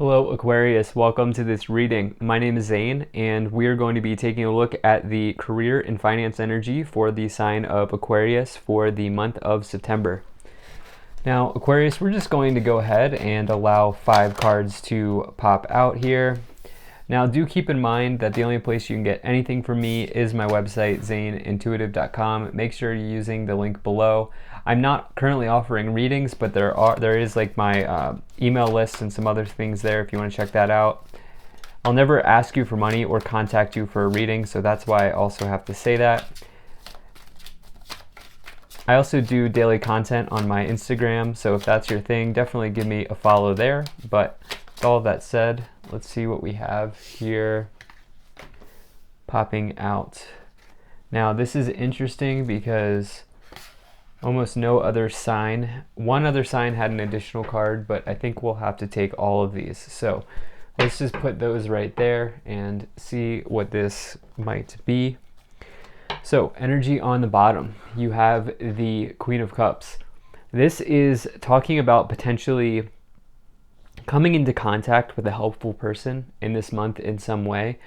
Hello Aquarius, welcome to this reading. My name is Zane and we're going to be taking a look at the career and finance energy for the sign of Aquarius for the month of September. Now Aquarius, we're just going to go ahead and allow 5 cards to pop out here. Now do keep in mind that the only place you can get anything from me is my website, zaneintuitive.com. Make sure you're using the link below. I'm not currently offering readings, but there is like my email list and some other things there if you want to check that out. I'll never ask you for money or contact you for a reading, so that's why I also have to say that. I also do daily content on my Instagram, so if that's your thing, definitely give me a follow there. But with all of that said, let's see what we have here popping out. Now this is interesting because almost no other sign, one other sign had an additional card, but I think we'll have to take all of these. So let's just put those right there and see what this might be. So energy on the bottom, you have the Queen of Cups. This is talking about potentially coming into contact with a helpful person in this month in some way,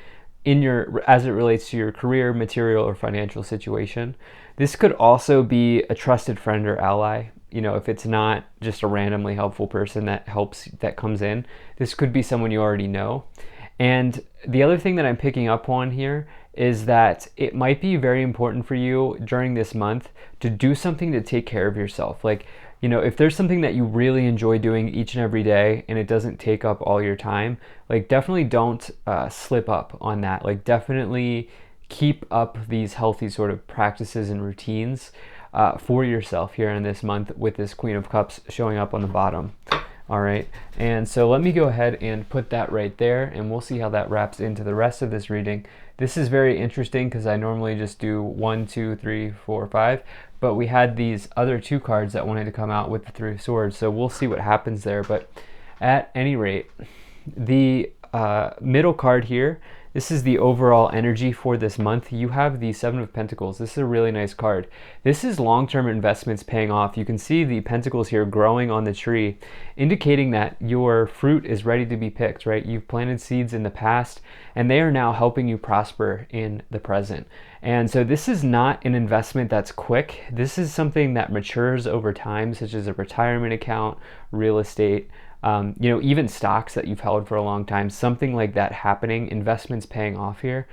as it relates to your career, material, or financial situation. This could also be a trusted friend or ally. You know, if it's not just a randomly helpful person that comes in, this could be someone you already know. And the other thing that I'm picking up on here is that it might be very important for you during this month to do something to take care of yourself. Like, you know, if there's something that you really enjoy doing each and every day and it doesn't take up all your time, like definitely don't slip up on that. Like definitely keep up these healthy sort of practices and routines for yourself here in this month with this Queen of Cups showing up on the bottom. All right, and so let me go ahead and put that right there and we'll see how that wraps into the rest of this reading. This is very interesting because I normally just do 1, 2, 3, 4, 5, but we had these other 2 cards that wanted to come out with the 3 of Swords, so we'll see what happens there. But at any rate, the middle card here, this is the overall energy for this month. You have the 7 of Pentacles. This is a really nice card. This is long-term investments paying off. You can see the pentacles here growing on the tree, indicating that your fruit is ready to be picked, right? You've planted seeds in the past, and they are now helping you prosper in the present. And so this is not an investment that's quick. This is something that matures over time, such as a retirement account, real estate, you know, even stocks that you've held for a long time, something like that happening, investments paying off here.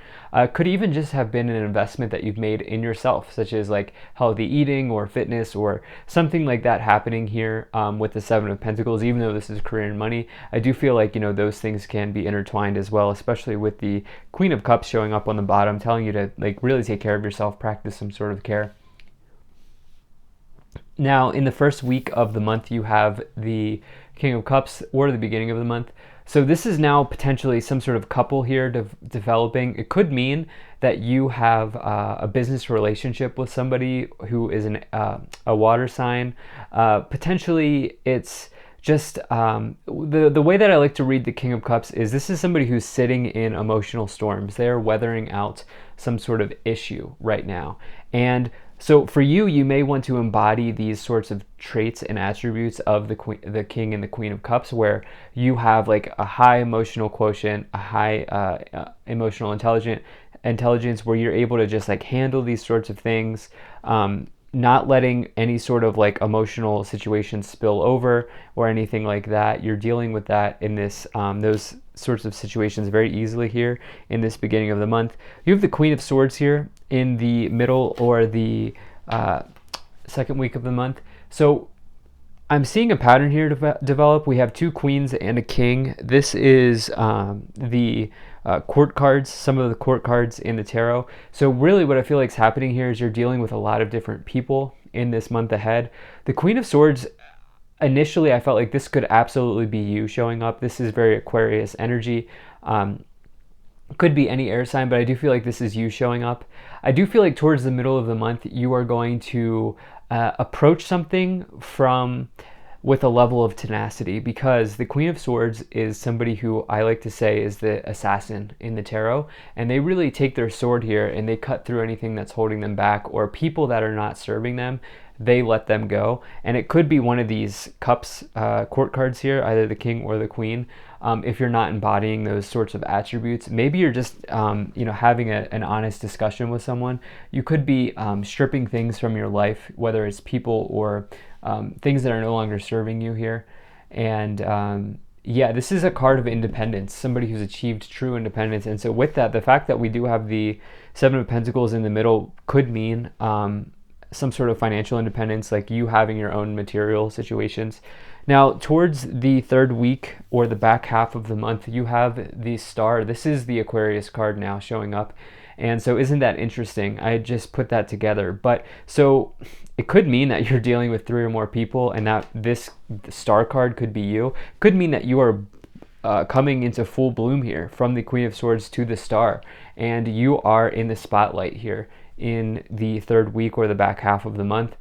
Could even just have been an investment that you've made in yourself, such as like healthy eating or fitness or something like that happening here with the 7 of Pentacles. Even though this is career and money, I do feel like, you know, those things can be intertwined as well, especially with the Queen of Cups showing up on the bottom, telling you to like really take care of yourself, practice some sort of care. Now, in the first week of the month, you have the King of Cups, or the beginning of the month. So this is now potentially some sort of couple here developing. It could mean that you have a business relationship with somebody who is a water sign. Potentially it's just the way that I like to read the King of Cups is this is somebody who's sitting in emotional storms. They're weathering out some sort of issue right now. And so for you, you may want to embody these sorts of traits and attributes of the King and the Queen of Cups, where you have like a high emotional quotient, a high emotional intelligence, where you're able to just like handle these sorts of things, not letting any sort of like emotional situation spill over or anything like that. You're dealing with that in this those sorts of situations very easily here in this beginning of the month. You have the Queen of Swords here in the middle or the second week of the month. So I'm seeing a pattern here develop. We have 2 queens and a king. This is the court cards, some of the court cards in the tarot. So really what I feel like is happening here is you're dealing with a lot of different people in this month ahead. The Queen of Swords, initially I felt like this could absolutely be you showing up. This is very Aquarius energy. Could be any air sign, but I do feel like this is you showing up. I do feel like towards the middle of the month, you are going to approach something with a level of tenacity, because the Queen of Swords is somebody who I like to say is the assassin in the tarot, and they really take their sword here and they cut through anything that's holding them back or people that are not serving them. they let them go. And it could be one of these cups, court cards here, either the king or the queen. If you're not embodying those sorts of attributes, maybe you're just having an honest discussion with someone. You could be stripping things from your life, whether it's people or things that are no longer serving you here. And yeah, this is a card of independence, somebody who's achieved true independence. And so with that, the fact that we do have the Seven of Pentacles in the middle could mean some sort of financial independence, like you having your own material situations. Now, towards the third week or the back half of the month, you have the Star. This is the Aquarius card now showing up. And so isn't that interesting? I just put that together. But so it could mean that you're dealing with 3 or more people, and that this Star card could be you. Could mean that you are coming into full bloom here, from the Queen of Swords to the Star, and you are in the spotlight here in the third week or the back half of the month.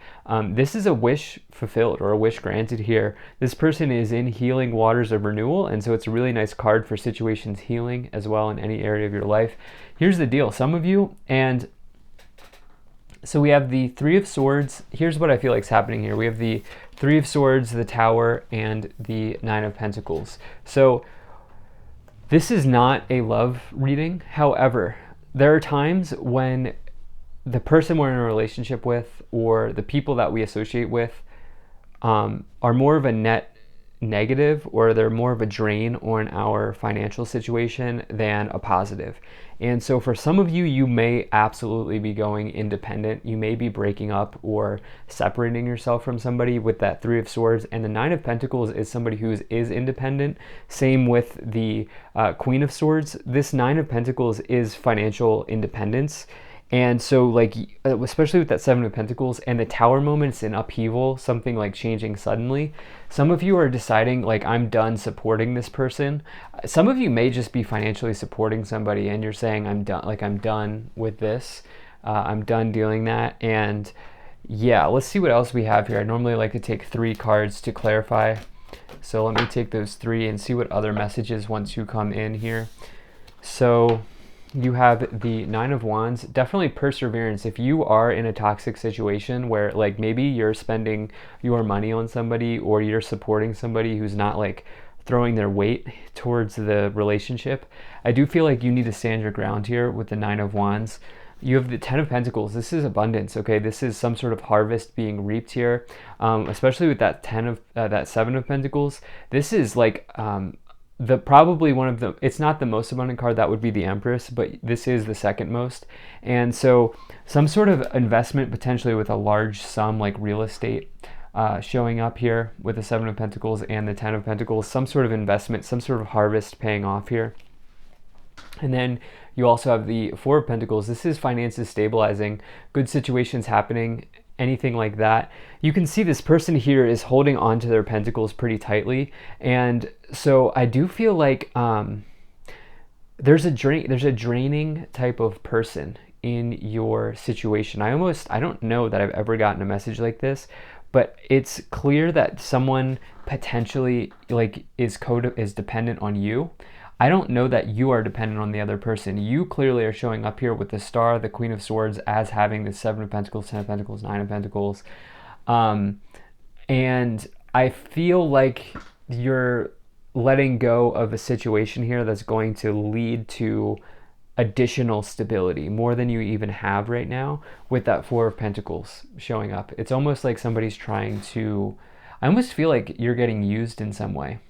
This is a wish fulfilled or a wish granted here. This person is in healing waters of renewal, and so it's a really nice card for situations healing as well in any area of your life. Here's the deal, some of you, and so we have the Three of Swords. Here's what I feel like is happening here. We have the Three of Swords, the Tower, and the Nine of Pentacles. So this is not a love reading. However, there are times when the person we're in a relationship with or the people that we associate with are more of a net negative, or they're more of a drain on our financial situation than a positive. And so for some of you, you may absolutely be going independent. You may be breaking up or separating yourself from somebody with that Three of Swords. And the Nine of Pentacles is somebody who is independent. Same with the Queen of Swords. This Nine of Pentacles is financial independence. And so, like, especially with that Seven of Pentacles and the Tower moments in upheaval, something like changing suddenly, some of you are deciding, like, I'm done supporting this person. Some of you may just be financially supporting somebody and you're saying, I'm done, like, I'm done with this. I'm done doing that. And yeah, let's see what else we have here. I normally like to take 3 cards to clarify. So let me take those 3 and see what other messages want to come in here. So you have the Nine of Wands, definitely perseverance. If you are in a toxic situation where, like, maybe you're spending your money on somebody or you're supporting somebody who's not, like, throwing their weight towards the relationship, I do feel like you need to stand your ground here with the Nine of Wands. You have the Ten of Pentacles. This is abundance, okay? This is some sort of harvest being reaped here, especially with that that Seven of Pentacles. This is like probably one of the, it's not the most abundant card, that would be the Empress, but this is the second most. And so some sort of investment potentially with a large sum, like real estate, showing up here with the Seven of Pentacles and the Ten of Pentacles, some sort of investment, some sort of harvest paying off here. And then you also have the Four of Pentacles. This is finances stabilizing, good situations happening, anything like that. You can see this person here is holding on to their pentacles pretty tightly. And so I do feel like there's a draining type of person in your situation. I don't know that I've ever gotten a message like this, but it's clear that someone potentially, like, is dependent on you. I don't know that you are dependent on the other person. You clearly are showing up here with the Star, the Queen of Swords, as having the Seven of Pentacles, Ten of Pentacles, Nine of Pentacles. And I feel like you're letting go of a situation here that's going to lead to additional stability, more than you even have right now, with that Four of Pentacles showing up. It's almost like somebody's trying to, I almost feel like you're getting used in some way.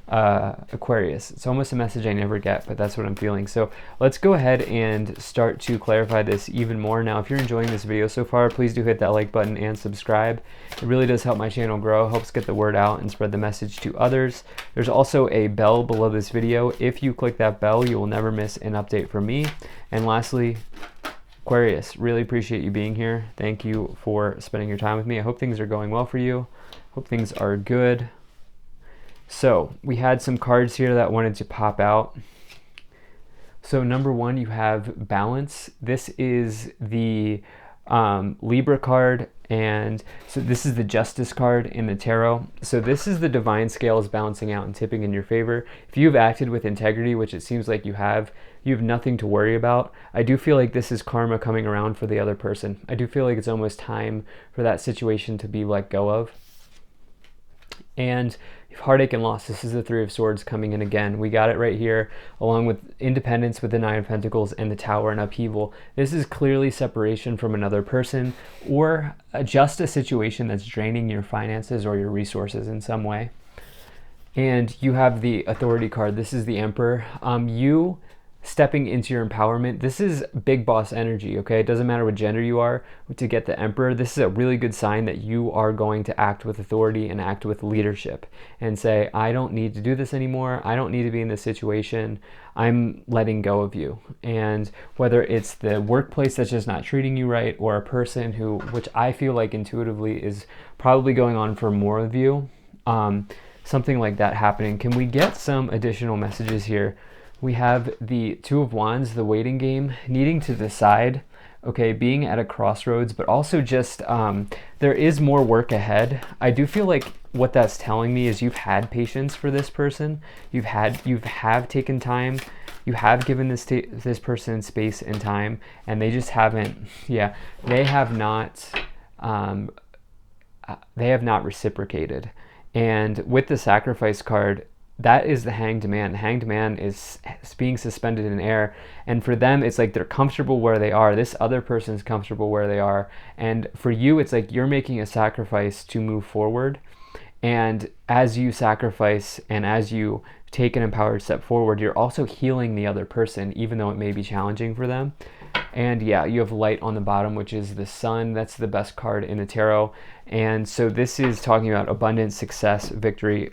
Aquarius. It's almost a message I never get, but that's what I'm feeling. So let's go ahead and start to clarify this even more. Now, if you're enjoying this video so far, please do hit that like button and subscribe. It really does help my channel grow, helps get the word out and spread the message to others. There's also a bell below this video. If you click that bell, you will never miss an update from me. And lastly, Aquarius, really appreciate you being here. Thank you for spending your time with me. I hope things are going well for you. Hope things are good. So we had some cards here that wanted to pop out. So number one, you have balance. This is the Libra card, and so this is the Justice card in the tarot. So this is the divine scales balancing out and tipping in your favor. If you've acted with integrity, which it seems like you have nothing to worry about. I do feel like this is karma coming around for the other person. I do feel like it's almost time for that situation to be let go of. And heartache and loss, this is the Three of Swords coming in again. We got it right here, along with independence with the Nine of Pentacles and the Tower and upheaval. This is clearly separation from another person, or just a situation that's draining your finances or your resources in some way. And you have the Authority card. This is the Emperor. You stepping into your empowerment. This is big boss energy, okay? It doesn't matter what gender you are to get the Emperor. This is a really good sign that you are going to act with authority and act with leadership and say, I don't need to do this anymore. I don't need to be in this situation. I'm letting go of you. And whether it's the workplace that's just not treating you right, or a person who, which I feel like intuitively is probably going on for more of you, something like that happening. Can we get some additional messages here? We have the Two of Wands, the waiting game, needing to decide, okay, being at a crossroads, but also just there is more work ahead. I do feel like what that's telling me is you've had patience for this person. You have taken time. You have given this person space and time, and they just haven't. Yeah, they have not reciprocated. And with the Sacrifice card, that is the Hanged Man. The Hanged Man is being suspended in air, and for them it's like they're comfortable where they are. This other person's comfortable where they are, and for you it's like you're making a sacrifice to move forward. And as you sacrifice and as you take an empowered step forward, you're also healing the other person, even though it may be challenging for them. And yeah, you have Light on the bottom, which is the Sun. That's the best card in the tarot. And so this is talking about abundance, success, victory.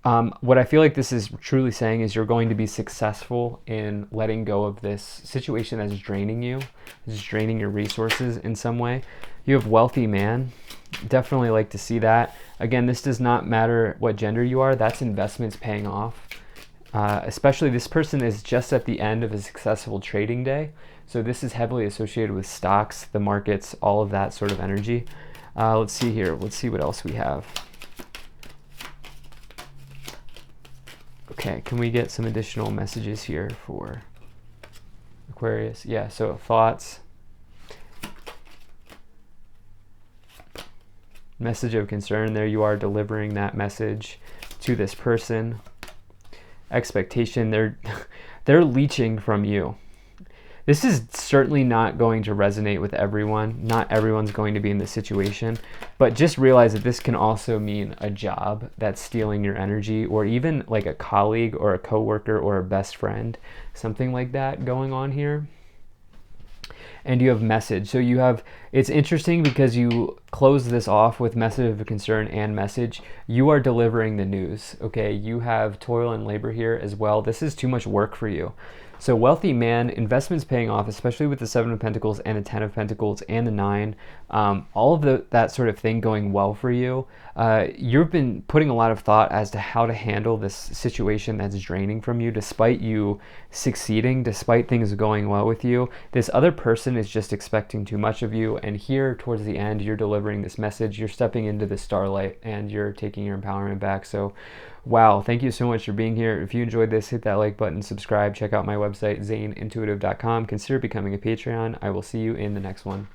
What I feel like this is truly saying is you're going to be successful in letting go of this situation that's draining you, is draining your resources in some way. You have Wealthy Man. Definitely like to see that. Again, this does not matter what gender you are. That's investments paying off. Especially this person is just at the end of a successful trading day. So this is heavily associated with stocks, the markets, all of that sort of energy. Let's see here. Let's see what else we have. Okay, can we get some additional messages here for Aquarius? Yeah, so thoughts. Message of concern. There you are, delivering that message to this person. Expectation. They're leeching from you. This is certainly not going to resonate with everyone. Not everyone's going to be in this situation, but just realize that this can also mean a job that's stealing your energy, or even like a colleague or a coworker or a best friend, something like that going on here. And you have message. So you have, it's interesting because you close this off with message of concern and message. You are delivering the news, okay? You have toil and labor here as well. This is too much work for you. So Wealthy Man, investments paying off, especially with the Seven of Pentacles and the Ten of Pentacles and the Nine, all of that sort of thing going well for you. You've been putting a lot of thought as to how to handle this situation that's draining from you, despite you succeeding, despite things going well with you. This other person is just expecting too much of you, and here towards the end, you're delivering this message. You're stepping into the starlight, and you're taking your empowerment back. So wow, thank you so much for being here. If you enjoyed this, hit that like button, subscribe, check out my website, zaneintuitive.com. Consider becoming a Patreon. I will see you in the next one.